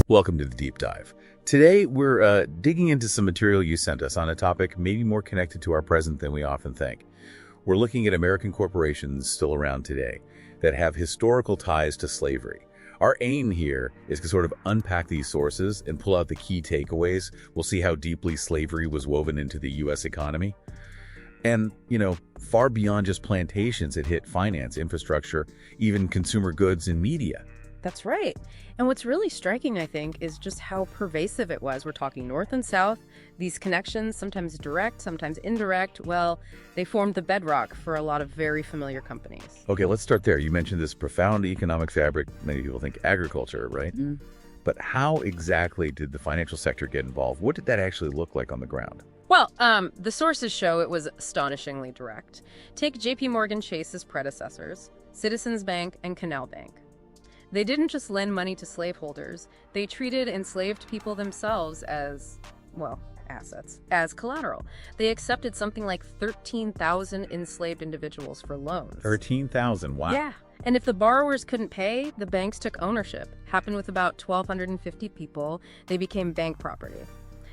Welcome to the Deep Dive. Today, we're digging into some material you sent us on a topic maybe more connected to our present than we often think. We're looking at American corporations still around today that have historical ties to slavery. Our aim here is to sort of unpack these sources and pull out the key takeaways. We'll see how deeply slavery was woven into the U.S. economy. And, far beyond just plantations, it hit finance, infrastructure, even consumer goods and media. That's right. And what's really striking, I think, is just how pervasive it was. We're talking North and South. These connections, sometimes direct, sometimes indirect, well, they formed the bedrock for a lot of very familiar companies. Okay, let's start there. You mentioned this profound economic fabric. Many people think agriculture, right? Mm-hmm. But how exactly did the financial sector get involved? What did that actually look like on the ground? Well, the sources show it was astonishingly direct. Take JP Morgan Chase's predecessors, Citizens Bank and Canal Bank. They didn't just lend money to slaveholders, they treated enslaved people themselves as, assets, as collateral. They accepted something like 13,000 enslaved individuals for loans. 13,000, wow. Yeah, and if the borrowers couldn't pay, the banks took ownership. Happened with about 1,250 people. They became bank property.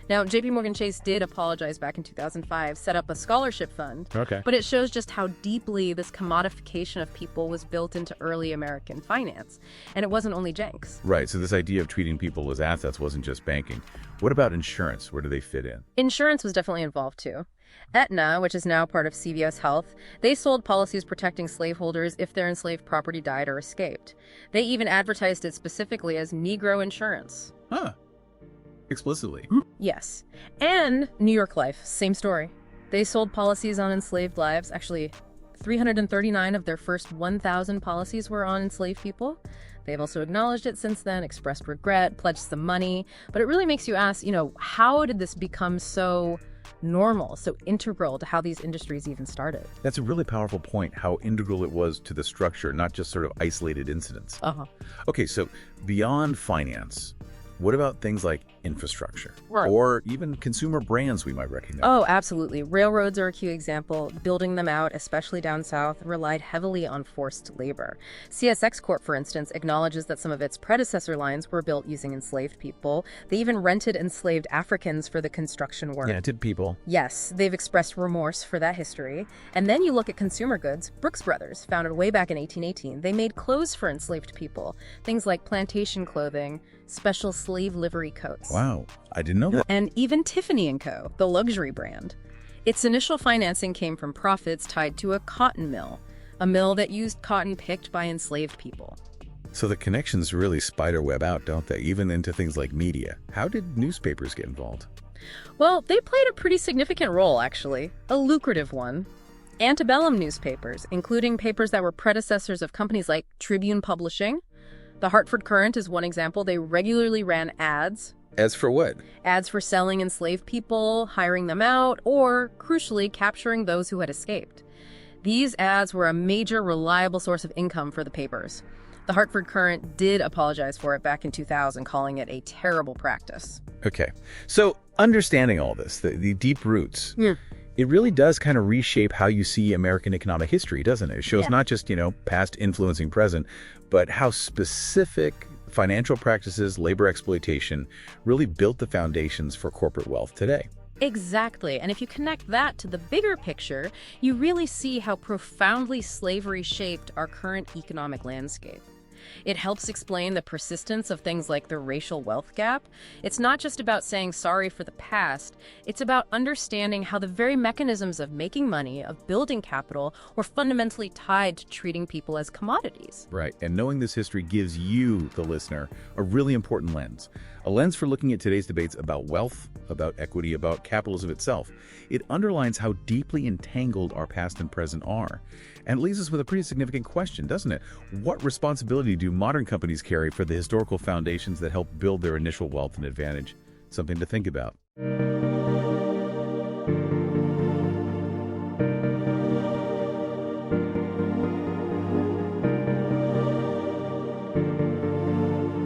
Now, JP Morgan Chase did apologize back in 2005, set up a scholarship fund, but it shows just how deeply this commodification of people was built into early American finance. And it wasn't only Jenks. Right, so this idea of treating people as assets wasn't just banking. What about insurance? Where do they fit in? Insurance was definitely involved too. Aetna, which is now part of CVS Health, they sold policies protecting slaveholders if their enslaved property died or escaped. They even advertised it specifically as Negro insurance. Huh. Explicitly. Yes. And New York Life, same story. They sold policies on enslaved lives. Actually, 339 of their first 1,000 policies were on enslaved people. They've also acknowledged it since then, expressed regret, pledged some money. But it really makes you ask, how did this become so normal, so integral to how these industries even started? That's a really powerful point, how integral it was to the structure, not just sort of isolated incidents. Okay, so beyond finance, what about things like infrastructure or even consumer brands we might recognize? Oh, absolutely. Railroads are a key example. Building them out, especially down south, relied heavily on forced labor. CSX Corp, for instance, acknowledges that some of its predecessor lines were built using enslaved people. They even rented enslaved Africans for the construction work. Yeah, did people? Yes, they've expressed remorse for that history. And then you look at consumer goods. Brooks Brothers, founded way back in 1818, they made clothes for enslaved people. Things like plantation clothing, special slave livery coats. Wow, I didn't know that. And even Tiffany & Co., the luxury brand. Its initial financing came from profits tied to a cotton mill, a mill that used cotton picked by enslaved people. So the connections really spiderweb out, don't they? Even into things like media. How did newspapers get involved? Well, they played a pretty significant role, actually. A lucrative one. Antebellum newspapers, including papers that were predecessors of companies like Tribune Publishing. The Hartford Courant is one example. They regularly ran ads. As for what? Ads for selling enslaved people, hiring them out, or, crucially, capturing those who had escaped. These ads were a major, reliable source of income for the papers. The Hartford Courant did apologize for it back in 2000, calling it a terrible practice. Okay. So understanding all this, the deep roots, it really does kind of reshape how you see American economic history, doesn't it? It shows not just, past influencing present, but how specific financial practices, labor exploitation really built the foundations for corporate wealth today. Exactly. And if you connect that to the bigger picture, you really see how profoundly slavery shaped our current economic landscape. It helps explain the persistence of things like the racial wealth gap. It's not just about saying sorry for the past. It's about understanding how the very mechanisms of making money, of building capital, were fundamentally tied to treating people as commodities. Right. And knowing this history gives you, the listener, a really important lens. A lens for looking at today's debates about wealth, about equity, about capitalism itself. It underlines how deeply entangled our past and present are. And it leaves us with a pretty significant question, doesn't it? What responsibility do modern companies carry for the historical foundations that help build their initial wealth and advantage? Something to think about.